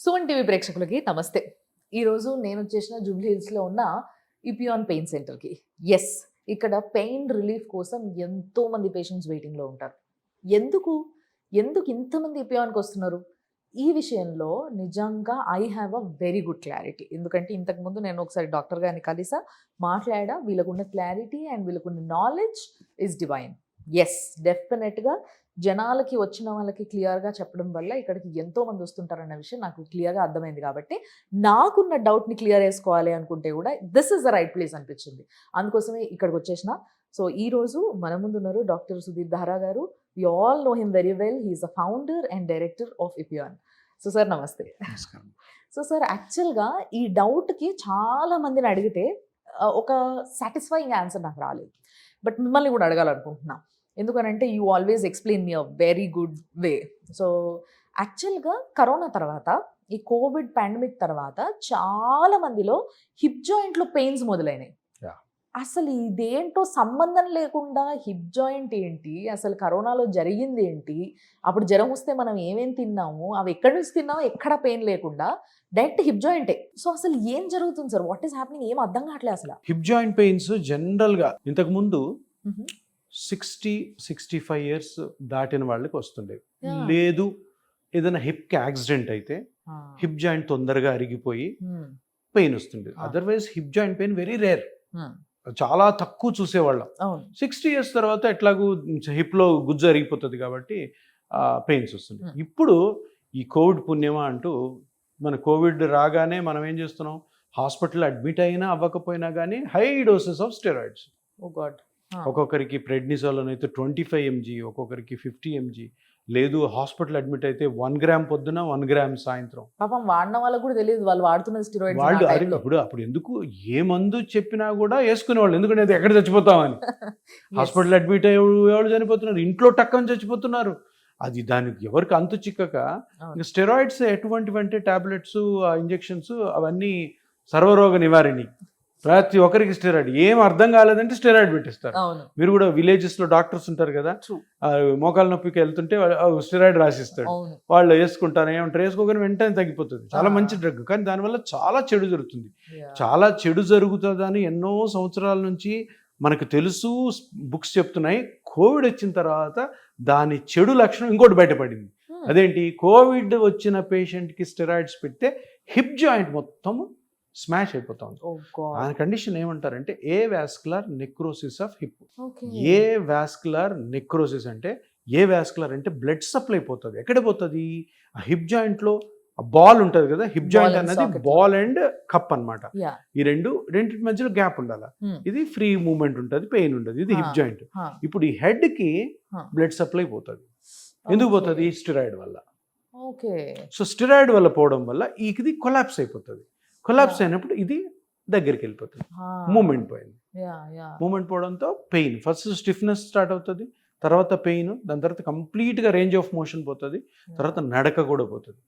Suman TV ప్రేక్షకులకి నమస్తే. ఈరోజు నేను వచ్చేసిన జూబ్లీ హిల్స్లో ఉన్న ఇపియాన్ పెయిన్ సెంటర్కి. ఎస్, ఇక్కడ పెయిన్ రిలీఫ్ కోసం ఎంతోమంది పేషెంట్స్ వెయిటింగ్లో ఉంటారు. ఎందుకు ఎందుకు ఇంతమంది ఇపియాన్కి వస్తున్నారు? ఈ విషయంలో నిజంగా I have a very good clarity. ఎందుకంటే ఇంతకుముందు నేను ఒకసారి డాక్టర్ గారిని కలిసా, మాట్లాడా. వీళ్ళకున్న క్లారిటీ అండ్ వీళ్ళకున్న నాలెడ్జ్ ఈజ్ డివైన్. ఎస్, డెఫినెట్గా జనాలకి వచ్చిన వాళ్ళకి క్లియర్గా చెప్పడం వల్ల ఇక్కడికి ఎంతోమంది వస్తుంటారన్న విషయం నాకు క్లియర్గా అర్థమైంది. కాబట్టి నాకున్న డౌట్ని క్లియర్ చేసుకోవాలి అనుకుంటే కూడా this is the right place అనిపించింది. అందుకోసమే ఇక్కడికి వచ్చేసిన. సో ఈరోజు మన ముందు ఉన్నారు డాక్టర్ సుధీర్ దారా గారు. We all know him very well. He's the founder and director of ఇపియాన్. సో సార్ నమస్తే. సో సార్, యాక్చువల్గా ఈ డౌట్కి చాలా మందిని అడిగితే ఒక సాటిస్ఫైయింగ్ ఆన్సర్ నాకు రాలేదు. బట్ మిమ్మల్ని కూడా అడగాలనుకుంటున్నా. ఎందుకనంటే you always explain me a very good way. So యాక్చువల్గా కరోనా తర్వాత, ఈ కోవిడ్ పాండమిక్ తర్వాత చాలా మందిలో హిప్ జాయింట్లో పెయిన్స్ మొదలైనాయి. అసలు ఇదేంటో సంబంధం లేకుండా హిప్ జాయింట్ ఏంటి, అసలు కరోనాలో జరిగింది ఏంటి, అప్పుడు జ్వరం వస్తే మనం ఏమేమి తిన్నాము, అవి ఎక్కడి నుంచి తిన్నామో ఎక్కడ పెయిన్ లేకుండా డైరెక్ట్ హిప్ జాయింటే. సో అసలు ఏం జరుగుతుంది సార్? What is happening? ఏం అర్థం కావట్లేదు అసలు. హిప్ జాయింట్ పెయిన్స్ జనరల్గా ఇంతకుముందు 60-65 ఇయర్స్ దాటిన వాళ్ళకి వస్తుండేవి. లేదు ఏదైనా హిప్కి యాక్సిడెంట్ అయితే హిప్ జాయింట్ తొందరగా అరిగిపోయి పెయిన్ వస్తుండేది. Otherwise hip joint pain very rare, చాలా తక్కువ చూసేవాళ్ళం. 60 ఇయర్స్ తర్వాత ఎట్లాగూ హిప్లో గుజ్జు అరిగిపోతుంది కాబట్టి పెయిన్స్ వస్తుంది. ఇప్పుడు ఈ కోవిడ్ పుణ్యమా అంటూ మన కోవిడ్ రాగానే మనం ఏం చేస్తున్నాం, హాస్పిటల్ అడ్మిట్ అయినా అవ్వకపోయినా కానీ హై డోసెస్ ఆఫ్ స్టెరాయిడ్స్. ఒక్కొక్కరికి ప్రెడ్నిసోల్ అయితే 25 mg, ఒక్కొక్కరికి 50 mg. లేదు హాస్పిటల్ అడ్మిట్ అయితే 1 గ్రామ్ పొద్దున 1 గ్రామ్ సాయంత్రం. పాపం వాడిన వాళ్ళకు కూడా తెలియదు వాళ్ళు వాడుతున్న స్టెరాయిడ్స్. వాళ్ళు అప్పుడు ఎందుకు ఏ మందు చెప్పినా కూడా వేసుకునేవాళ్ళు, ఎందుకంటే ఎక్కడ చచ్చిపోతామని. హాస్పిటల్ అడ్మిట్ అయ్యేవాళ్ళు చనిపోతున్నారు, ఇంట్లో టక్కని చచ్చిపోతున్నారు. అది దానికి ఎవరికి అంతు చిక్కక ఇంకా స్టెరాయిడ్స్ ఎటువంటివి అంటే టాబ్లెట్స్, ఇంజెక్షన్స్ అవన్నీ సర్వరోగ నివారణి. ప్రతి ఒక్కరికి స్టెరాయిడ్, ఏం అర్థం కాలేదంటే స్టెరాయిడ్ పెట్టిస్తారు. మీరు కూడా విలేజెస్ లో డాక్టర్స్ ఉంటారు కదా, మోకాల నొప్పికి వెళ్తుంటే స్టెరాయిడ్ రాసిస్తాడు, వాళ్ళు వేసుకుంటారు. ఏమంటారు, వేసుకోగానే వెంటనే తగ్గిపోతుంది. చాలా మంచి డ్రగ్, కానీ దానివల్ల చాలా చెడు జరుగుతుంది. చాలా చెడు జరుగుతుందని ఎన్నో సంవత్సరాల నుంచి మనకు తెలుసు, బుక్స్ చెప్తున్నాయి. కోవిడ్ వచ్చిన తర్వాత దాని చెడు లక్షణం ఇంకోటి బయటపడింది. అదేంటి, కోవిడ్ వచ్చిన పేషెంట్కి స్టెరాయిడ్స్ పెడితే హిప్ జాయింట్ మొత్తం స్మాష్ అయిపోతుంది. ఆ కండిషన్ ఏమంటారంటే avascular necrosis of hip. Avascular necrosis అంటే, ఏ వాస్కులర్ అంటే బ్లడ్ సప్లై పోతుంది. ఎక్కడ పోతుంది? ఆ హిప్ జాయింట్లో బాల్ ఉంటుంది కదా, హిప్ జాయింట్ అనేది బాల్ అండ్ కప్ అన్నమాట. ఈ రెండింటి మధ్యలో గ్యాప్ ఉండాలి. ఇది ఫ్రీ మూవ్మెంట్ ఉంటుంది, పెయిన్ ఉంటుంది. ఇది హిప్ జాయింట్. ఇప్పుడు ఈ హెడ్ కి బ్లడ్ సప్లై పోతుంది. ఎందుకు పోతుంది? స్టెరాయిడ్ వల్ల. సో స్టెరాయిడ్ వల్ల పోవడం వల్ల ఇది కొలాప్స్ అయిపోతుంది. కొలాప్స్ అయినప్పుడు ఇది దగ్గరికి వెళ్ళిపోతుంది. మూమెంట్ పోయింది. మూమెంట్ పోవడంతో పెయిన్, ఫస్ట్ స్టిఫ్నెస్ స్టార్ట్ అవుతుంది, తర్వాత పెయిన్, దాని తర్వాత కంప్లీట్గా రేంజ్ ఆఫ్ మోషన్ పోతుంది, తర్వాత నడక కూడా పోతుంది.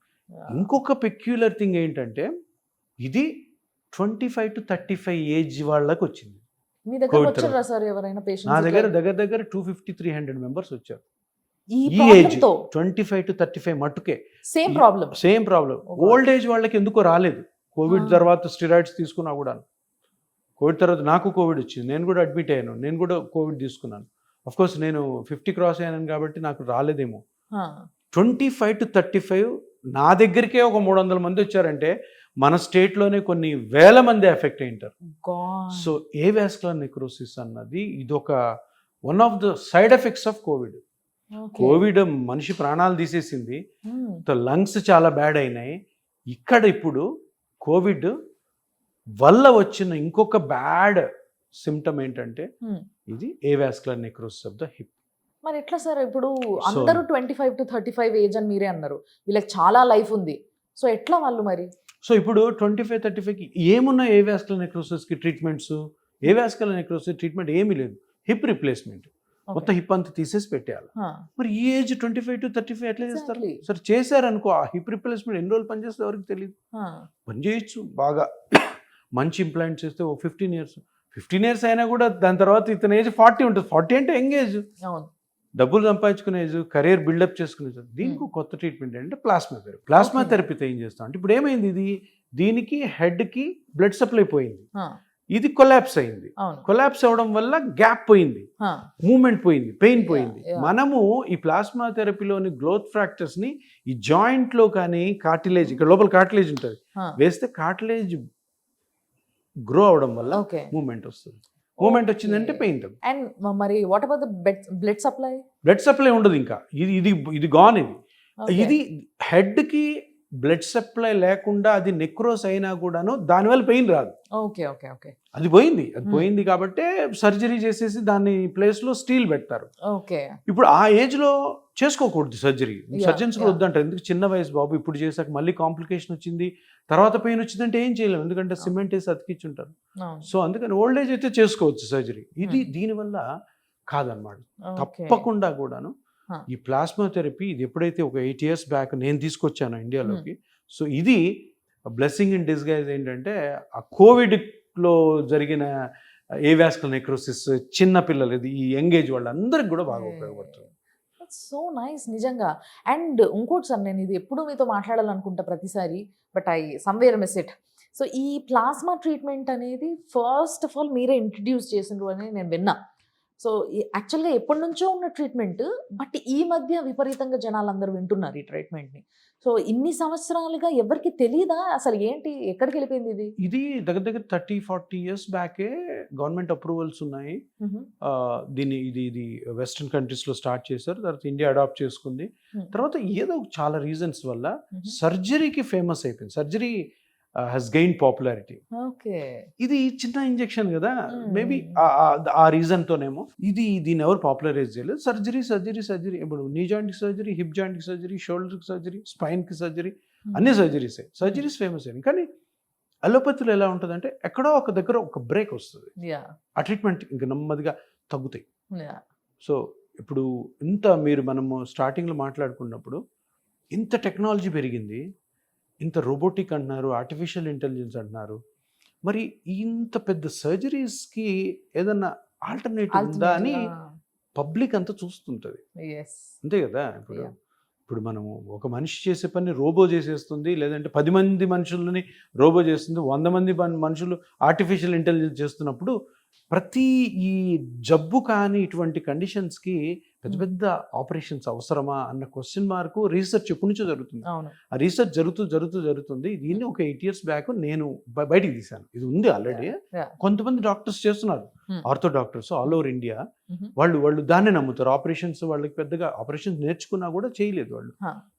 ఇంకొక పెక్యులర్ థింగ్ ఏంటంటే, ఇది 25 to 35 ఏజ్ వాళ్ళకి వచ్చింది. నా దగ్గర దగ్గర 250-300 మెంబర్స్ వచ్చారు. ఈ ఏజ్ 25 to 35 మట్టుకే సేమ్ ప్రాబ్లం. ఓల్డ్ ఏజ్ వాళ్ళకి ఎందుకో రాలేదు. కోవిడ్ తర్వాత స్టెరాయిడ్స్ తీసుకున్నా కూడా, కోవిడ్ తర్వాత నాకు కోవిడ్ వచ్చింది, నేను కూడా అడ్మిట్ అయ్యాను, నేను కూడా కోవిడ్ తీసుకున్నాను. అఫ్కోర్స్ నేను 50 క్రాస్ అయ్యాను కాబట్టి నాకు రాలేదేమో. 25 to 35 నా దగ్గరికే ఒక 300 మంది వచ్చారంటే మన స్టేట్లోనే కొన్ని వేల మంది ఎఫెక్ట్ అయింటారు. సో ఏ వాస్కులర్ నెక్రోసిస్ అన్నది ఇదొక one of the side effects of Covid. Covid మనిషి ప్రాణాలు తీసేసింది, లంగ్స్ చాలా బ్యాడ్ అయినాయి. ఇక్కడ ఇప్పుడు కోవిడ్ వల్ల వచ్చిన ఇంకొక బ్యాడ్ సిమ్టమ్ ఏంటంటే ఇది avascular necrosis of the hip. మరి ఎట్లా సార్? ఇప్పుడు అందరూ 25 to 35 ఏజ్ అని మీరే అన్నారు, వీళ్ళకి చాలా లైఫ్ ఉంది. సో ఎట్లా వాళ్ళు మరి? సో ఇప్పుడు 25-35కి ఏమున్నా ఏవాస్కులర్ నెక్రోసిస్కి ట్రీట్మెంట్స్? ఏవాస్కులర్ నెక్రోసిస్ ట్రీట్మెంట్ ఏమీ లేదు, హిప్ రిప్లేస్మెంట్. మొత్తం హిప్ అంతా తీసేసి పెట్టేయాలి. మరి ఈ ఏజ్ 25 to 35 ఎట్లా చేస్తారు? సరే చేశారనుకో, ఆ హిప్ రిప్లేస్మెంట్ ఎన్ని రోజులు పనిచేస్తే ఎవరికి తెలియదు. పనిచేయచ్చు బాగా, మంచి ఇంప్లాంట్ చేస్తే ఓ 15 years అయినా కూడా దాని తర్వాత ఇతని ఏజ్ 40 ఉంటుంది. 40 అంటే యంగ్ ఏజ్. డబ్బులు సంపాదించుకునే ఏజ్, కెరీర్ బిల్డప్ చేసుకునే ఏజ్. దీనికి ఒక కొత్త ట్రీట్మెంట్ ఏంటంటే ప్లాస్మా థెరపీ. Plasma Okay. థెరపీతో ఏం చేస్తాం అంటే ఇప్పుడు ఏమైంది, దీనికి హెడ్కి బ్లడ్ సప్లై పోయింది, ఆ, ఇది కొలాప్స్ అయింది. అవును. కొలాప్స్ అవ్వడం వల్ల గ్యాప్ పోయింది, ఆ, మూమెంట్ పోయింది, పెయిన్ పోయింది. yeah. మనము ఈ ప్లాస్మా థెరపీలోని గ్రోత్ ఫ్రాక్చర్స్ ని ఈ జాయింట్ లో కానీ కార్టిలేజ్, ఇక్కడ లోపల కార్టిలేజ్ ఉంటుంది, ఆ, వేస్తే కార్టిలేజ్ గ్రో అవడం వల్ల ఓకే. మూమెంట్ వస్తుంది. మూమెంట్ వచ్చిందంటే పెయిన్ తగ్గు. అండ్ మరి what about the blood supply? Blood supply ఉండదు ఇంకా, ఇది గాన్. ఇది హెడ్ కి బ్లడ్ సప్లై లేకుండా అది నెక్రోస్ అయినా కూడాను దానివల్ల పెయిన్ రాదు. ఓకే ఓకే ఓకే అది పోయింది కాబట్టి సర్జరీ చేసేసి దాని ప్లేస్ లో స్టీల్ పెడతారు. ఓకే. ఇప్పుడు ఆ ఏజ్ లో చేసుకోకూడదు సర్జరీ, Yeah, సర్జన్స్ కూడా yeah. వద్దంటారు. ఎందుకు, చిన్న వయసు బాబు, ఇప్పుడు చేసాక మళ్ళీ కాంప్లికేషన్ వచ్చింది, తర్వాత పెయిన్ వచ్చిందంటే ఏం చేయలేము, ఎందుకంటే సిమెంట్ వేసి అతికించుంటారు. అవును. సో అందుకని ఓల్డ్ ఏజ్ అయితే చేసుకోవచ్చు సర్జరీ. దీనివల్ల కాదనమాట. ఓకే. తప్పకుండా కూడాను Huh. ఈ ప్లాస్మా థెరపీ ఇది ఎప్పుడైతే ఒక 8 years బ్యాక్ నేను తీసుకొచ్చాను ఇండియాలోకి, సో ఇది బ్లెస్సింగ్ ఇన్ డిస్గైజ్. ఏంటంటే ఆ కోవిడ్లో జరిగిన ఏవాస్కులర్ నెక్రోసిస్, చిన్న పిల్లలు, ఇది ఈ యంగ్ ఏజ్ వాళ్ళందరికీ కూడా బాగా ఉపయోగపడుతుంది. సో నైస్ నిజంగా. అండ్ ఇంకోటి సార్, నేను ఇది ఎప్పుడు మీతో మాట్లాడాలనుకుంటా ప్రతిసారి, but I somewhere miss it. So ఈ ప్లాస్మా ట్రీట్మెంట్ అనేది ఫస్ట్ ఆఫ్ ఆల్ మీరే ఇంట్రడ్యూస్ చేసిండ్రు అని నేను విన్నా. సో యాక్చువల్గా ఎప్పటి నుంచో ఉన్న ట్రీట్మెంట్, బట్ ఈ మధ్య విపరీతంగా జనాలు అందరూ వింటున్నారు ఈ ట్రీట్మెంట్ని. సో ఇన్ని సంవత్సరాలుగా ఎవరికి తెలియదా అసలు ఏంటి, ఎక్కడికి వెళ్ళిపోయింది ఇది? ఇది దగ్గర 30-40 years బ్యాకే గవర్నమెంట్ అప్రూవల్స్ ఉన్నాయి. ఇది వెస్ట్రన్ కంట్రీస్లో స్టార్ట్ చేశారు, తర్వాత ఇండియా అడాప్ట్ చేసుకుంది. తర్వాత ఏదో చాలా రీజన్స్ వల్ల సర్జరీకి ఫేమస్ అయిపోయింది. Surgery has gained popularity. Okay. ఇది చిన్న ఇంజెక్షన్ కదా, మేబీ ఆ రీజన్ తోనేమో దీన్ని ఎవరు పాపులరైజ్ చేయలేదు. సర్జరీ ఇప్పుడు నీ జాయింట్ కి సర్జరీ, హిప్ జాయింట్ కి సర్జరీ, షోల్డర్ కి సర్జరీ, స్పైన్ కి సర్జరీ, అన్ని సర్జరీస్ ఫేమస్ అయింది. కానీ అలోపతిలో ఎలా ఉంటుందంటే ఎక్కడో ఒక దగ్గర ఒక బ్రేక్ వస్తుంది, ఆ ట్రీట్మెంట్ ఇంకా నెమ్మదిగా తగ్గుతాయి. సో ఇప్పుడు మనము స్టార్టింగ్లో మాట్లాడుకున్నప్పుడు ఇంత టెక్నాలజీ పెరిగింది, ఇంత రోబోటిక్ అంటున్నారు, ఆర్టిఫిషియల్ ఇంటెలిజెన్స్ అంటున్నారు, మరి ఇంత పెద్ద సర్జరీస్కి ఏదన్నా ఆల్టర్నేటివ్ ఉందా అని పబ్లిక్ అంతా చూస్తుంటుంది. అంతే కదా. ఇప్పుడు మనము ఒక మనిషి చేసే పని రోబో చేసేస్తుంది, లేదంటే 10 మంది మనుషులని రోబో చేస్తుంది, 100 మంది మనుషులు ఆర్టిఫిషియల్ ఇంటెలిజెన్స్ చేస్తున్నప్పుడు ప్రతి ఈ జబ్బు కానీ ఇటువంటి కండిషన్స్కి పెద్ద పెద్ద ఆపరేషన్స్ అవసరమా అన్న క్వశ్చన్ మార్క్ రీసెర్చ్ ఎప్పటి నుంచో జరుగుతుంది. ఆ రీసెర్చ్ జరుగుతుంది. దీన్ని ఒక 8 years బ్యాక్ నేను బయటికి తీశాను. ఇది ఉంది ఆల్రెడీ, కొంతమంది డాక్టర్స్ చేస్తున్నారు, ortho doctors all over India. వాళ్ళు దాన్నే నమ్ముతారు. ఆపరేషన్స్ వాళ్ళకి పెద్దగా ఆపరేషన్స్ నేర్చుకున్నా కూడా చేయలేదు వాళ్ళు.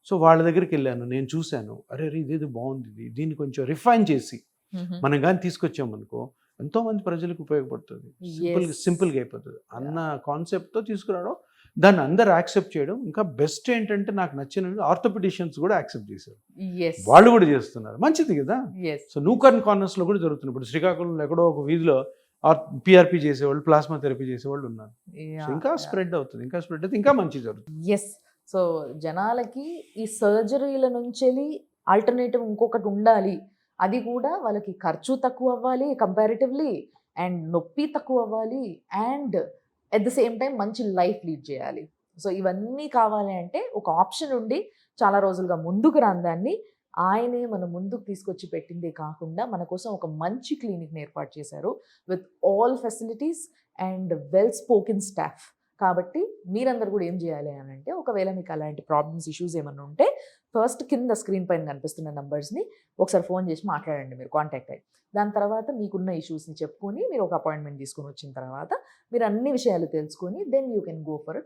సో వాళ్ళ దగ్గరికి వెళ్ళాను, నేను చూశాను, అరే ఇదేదో బాగుంది, దీన్ని కొంచెం రిఫైన్ చేసి మనం కానీ తీసుకొచ్చామనుకో ఎంతో మంది ప్రజలకు ఉపయోగపడుతుంది, సింపుల్గా అయిపోతుంది అన్న కాన్సెప్ట్తో తీసుకురావడం, దాన్ని అందరు యాక్సెప్ట్ చేయడం. ఇంకా బెస్ట్ ఏంటంటే నాకు నచ్చిన ఆర్థోపెడిషియన్స్ కూడా యాక్సెప్ట్ చేశారు, వాళ్ళు కూడా చేస్తున్నారు, మంచిది కదా. సో నూకర్న్ కార్నర్స్లో కూడా జరుగుతుంది. ఇప్పుడు శ్రీకాకుళంలో ఎక్కడో ఒక వీధిలో పిఆర్పి చేసేవాళ్ళు, ప్లాస్మా థెరపీ చేసేవాళ్ళు ఉన్నారు. ఇంకా స్ప్రెడ్ అవుతుంది, ఇంకా మంచి జరుగుతుంది. ఎస్. సో జనాలకి ఈ సర్జరీల నుంచి ఆల్టర్నేటివ్ ఇంకొకటి ఉండాలి, అది కూడా వాళ్ళకి ఖర్చు తక్కువ అవ్వాలి కంపారిటివ్లీ, అండ్ నొప్పి తక్కువ అవ్వాలి, and at the same time మంచి లైఫ్ లీడ్ చేయాలి. సో ఇవన్నీ కావాలి అంటే ఒక ఆప్షన్ ఉండి చాలా రోజులుగా ముందుకు రాని దాన్ని ఆయనే మన ముందుకు తీసుకొచ్చి పెట్టిందే కాకుండా మన కోసం ఒక మంచి క్లినిక్ని ఏర్పాటు చేశారు with all facilities and well spoken staff. కాబట్టి మీరందరూ కూడా ఏం చేయాలి అని అంటే, ఒకవేళ మీకు అలాంటి ప్రాబ్లమ్స్, ఇష్యూస్ ఏమన్నా ఉంటే ఫస్ట్ కింద స్క్రీన్ పైన కనిపిస్తున్న నంబర్స్ని ఒకసారి ఫోన్ చేసి మాట్లాడండి, మీరు కాంటాక్ట్ అయ్యి. దాని తర్వాత మీకున్న ఇష్యూస్ని చెప్పుకొని మీరు ఒక అపాయింట్మెంట్ తీసుకొని వచ్చిన తర్వాత మీరు అన్ని విషయాలు తెలుసుకొని then you can go for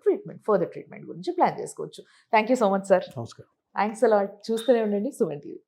further treatment గురించి ప్లాన్ చేసుకోవచ్చు. Thank you so much sir. నమస్కారం. Thanks a lot. చూస్తూనే ఉండండి సుమన్ టీవీ.